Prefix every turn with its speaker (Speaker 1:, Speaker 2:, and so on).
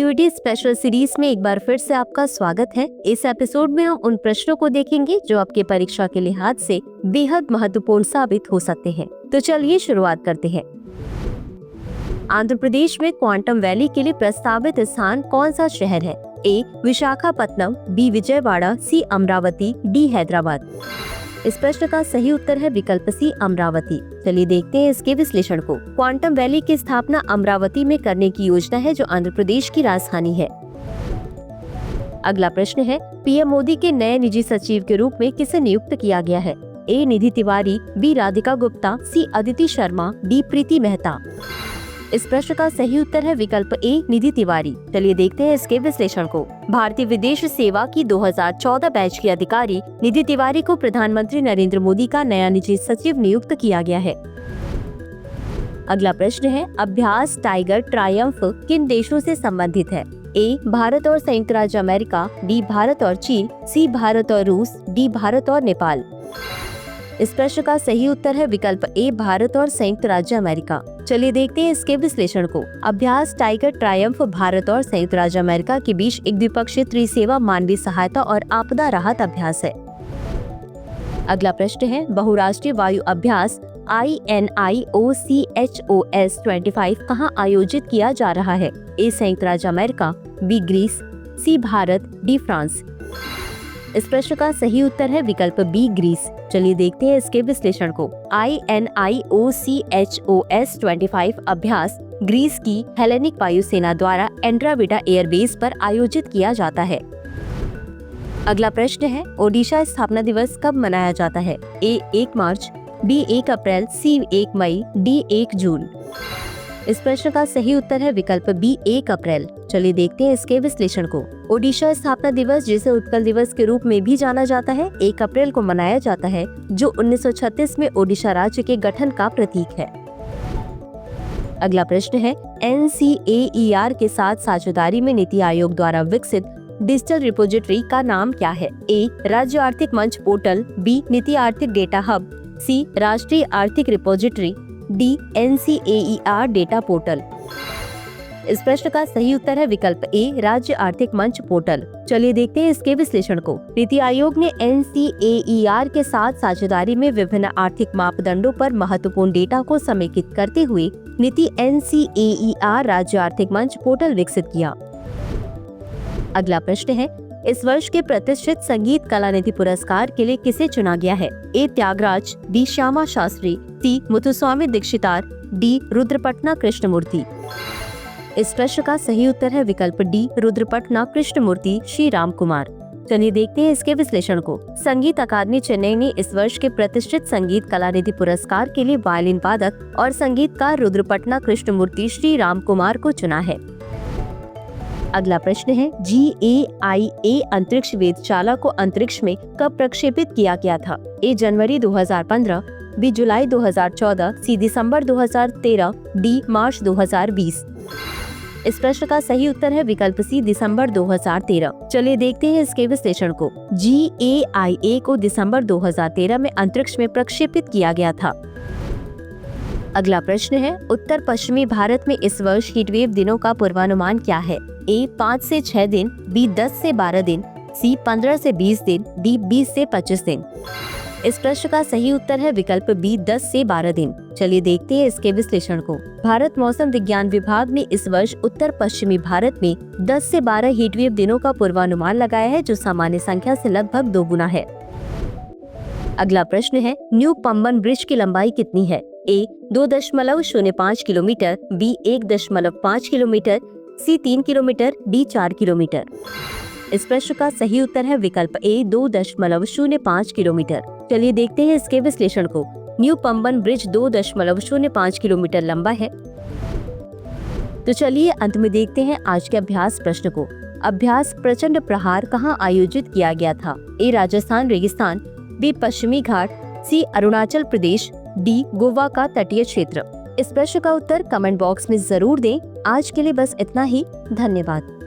Speaker 1: Activity special series में एक बार फिर से आपका स्वागत है। इस एपिसोड में हम उन प्रश्नों को देखेंगे जो आपके परीक्षा के लिहाज से बेहद महत्वपूर्ण साबित हो सकते हैं। तो चलिए शुरुआत करते हैं। आंध्र प्रदेश में क्वांटम वैली के लिए प्रस्तावित स्थान कौन सा शहर है? ए विशाखापत्तनम, बी विजयवाड़ा, सी अमरावती, डी हैदराबाद। इस प्रश्न का सही उत्तर है विकल्प सी अमरावती। चलिए देखते हैं इसके विश्लेषण को। क्वांटम वैली की स्थापना अमरावती में करने की योजना है जो आंध्र प्रदेश की राजधानी है। अगला प्रश्न है, पीएम मोदी के नए निजी सचिव के रूप में किसे नियुक्त किया गया है? ए निधि तिवारी, बी राधिका गुप्ता, सी अदिति शर्मा, डी प्रीति मेहता। इस प्रश्न का सही उत्तर है विकल्प ए निधि तिवारी। चलिए देखते हैं इसके विश्लेषण को। भारतीय विदेश सेवा की 2014 बैच की अधिकारी निधि तिवारी को प्रधानमंत्री नरेंद्र मोदी का नया निजी सचिव नियुक्त किया गया है। अगला प्रश्न है, अभ्यास टाइगर ट्रायम्फ किन देशों से संबंधित है? ए भारत और संयुक्त राज्य अमेरिका, बी भारत और चीन, सी भारत और रूस, डी भारत और नेपाल। इस प्रश्न का सही उत्तर है विकल्प ए भारत और संयुक्त राज्य अमेरिका। चलिए देखते हैं इसके विश्लेषण को। अभ्यास टाइगर ट्रायम्फ भारत और संयुक्त राज्य अमेरिका के बीच एक द्विपक्षीय त्रिसेवा मानवीय सहायता और आपदा राहत अभ्यास है। अगला प्रश्न है, बहुराष्ट्रीय वायु अभ्यास INIOCHOS 25 कहाँ आयोजित किया जा रहा है? ए संयुक्त राज्य अमेरिका, बी ग्रीस, सी भारत, डी फ्रांस। इस प्रश्न का सही उत्तर है विकल्प बी ग्रीस। चलिए देखते हैं इसके विश्लेषण को। INIOCHOS 25 अभ्यास ग्रीस की हेलेनिक वायुसेना द्वारा एंड्राविटा एयरबेस पर आयोजित किया जाता है। अगला प्रश्न है, ओडिशा स्थापना दिवस कब मनाया जाता है? ए 1 मार्च, बी 1 अप्रैल, सी 1 मई, डी 1 जून। इस प्रश्न का सही उत्तर है विकल्प बी 1 अप्रैल। चलिए देखते हैं इसके विश्लेषण को। ओडिशा स्थापना दिवस, जिसे उत्कल दिवस के रूप में भी जाना जाता है, 1 अप्रैल को मनाया जाता है, जो 1936 में ओडिशा राज्य के गठन का प्रतीक है। अगला प्रश्न है, NCAER के साथ साझेदारी में नीति आयोग द्वारा विकसित डिजिटल रिपोजिटरी का नाम क्या है? ए राज्य आर्थिक मंच पोर्टल, बी नीति आर्थिक डेटा हब, सी राष्ट्रीय आर्थिक repository, D NCAER data portal. इस प्रश्न का सही उत्तर है विकल्प ए राज्य आर्थिक मंच पोर्टल। चलिए देखते हैं इसके विश्लेषण को। नीति आयोग ने NCAER के साथ साझेदारी में विभिन्न आर्थिक मापदंडों पर महत्वपूर्ण डेटा को समेकित करते हुए नीति NCAER राज्य आर्थिक मंच पोर्टल विकसित किया। अगला प्रश्न है, इस वर्ष के प्रतिष्ठित संगीत कला निधि पुरस्कार के लिए किसे चुना गया है? ए त्यागराज, बी श्यामा शास्त्री, सी मुथुस्वामी दीक्षितार, डी रुद्रपटना कृष्णमूर्ति। इस प्रश्न का सही उत्तर है विकल्प डी रुद्रपटना कृष्णमूर्ति श्री राम कुमार। चलिए देखते हैं इसके विश्लेषण को। संगीत अकादमी चेन्नई ने इस वर्ष के प्रतिष्ठित संगीत कला निधि पुरस्कार के लिए वायलिन वादक और संगीतकार रुद्रपटना कृष्णमूर्ति श्री राम कुमार को चुना है। अगला प्रश्न है, GAIA अंतरिक्ष वेधशाला को अंतरिक्ष में कब प्रक्षेपित किया गया था? ए जनवरी 2015, बी जुलाई 2014, सी दिसंबर 2013, डी मार्च 2020। इस प्रश्न का सही उत्तर है विकल्प सी दिसंबर 2013। चलिए देखते हैं इसके विश्लेषण को। GAIA को दिसंबर 2013 में अंतरिक्ष में प्रक्षेपित किया गया था। अगला प्रश्न है, उत्तर पश्चिमी भारत में इस वर्ष हीटवेव दिनों का पूर्वानुमान क्या है? ए 5 से 6 दिन, बी 10 से 12 दिन, सी 15 से 20 दिन, डी 20 से 25 दिन। इस प्रश्न का सही उत्तर है विकल्प बी 10 से 12 दिन। चलिए देखते हैं इसके विश्लेषण को। भारत मौसम विज्ञान विभाग ने इस वर्ष उत्तर पश्चिमी भारत में 10 से 12 हीटवेव दिनों का पूर्वानुमान लगाया है, जो सामान्य संख्या से लगभग 2 गुना है। अगला प्रश्न है, न्यू पंबन ब्रिज की लंबाई कितनी है? ए 2.05 किलोमीटर, बी 1.5 किलोमीटर, सी 3 किलोमीटर, डी 4 किलोमीटर। इस प्रश्न का सही उत्तर है विकल्प ए 2.05 किलोमीटर। चलिए देखते हैं इसके विश्लेषण को। न्यू पंबन ब्रिज 2.05 किलोमीटर लंबा है। तो चलिए अंत में देखते हैं आज के अभ्यास प्रश्न को। अभ्यास प्रचंड प्रहार कहाँ आयोजित किया गया था? ए राजस्थान रेगिस्तान, बी पश्चिमी घाट, सी अरुणाचल प्रदेश, डी गोवा का तटीय क्षेत्र। इस प्रश्न का उत्तर कमेंट बॉक्स में जरूर दें। आज के लिए बस इतना ही। धन्यवाद।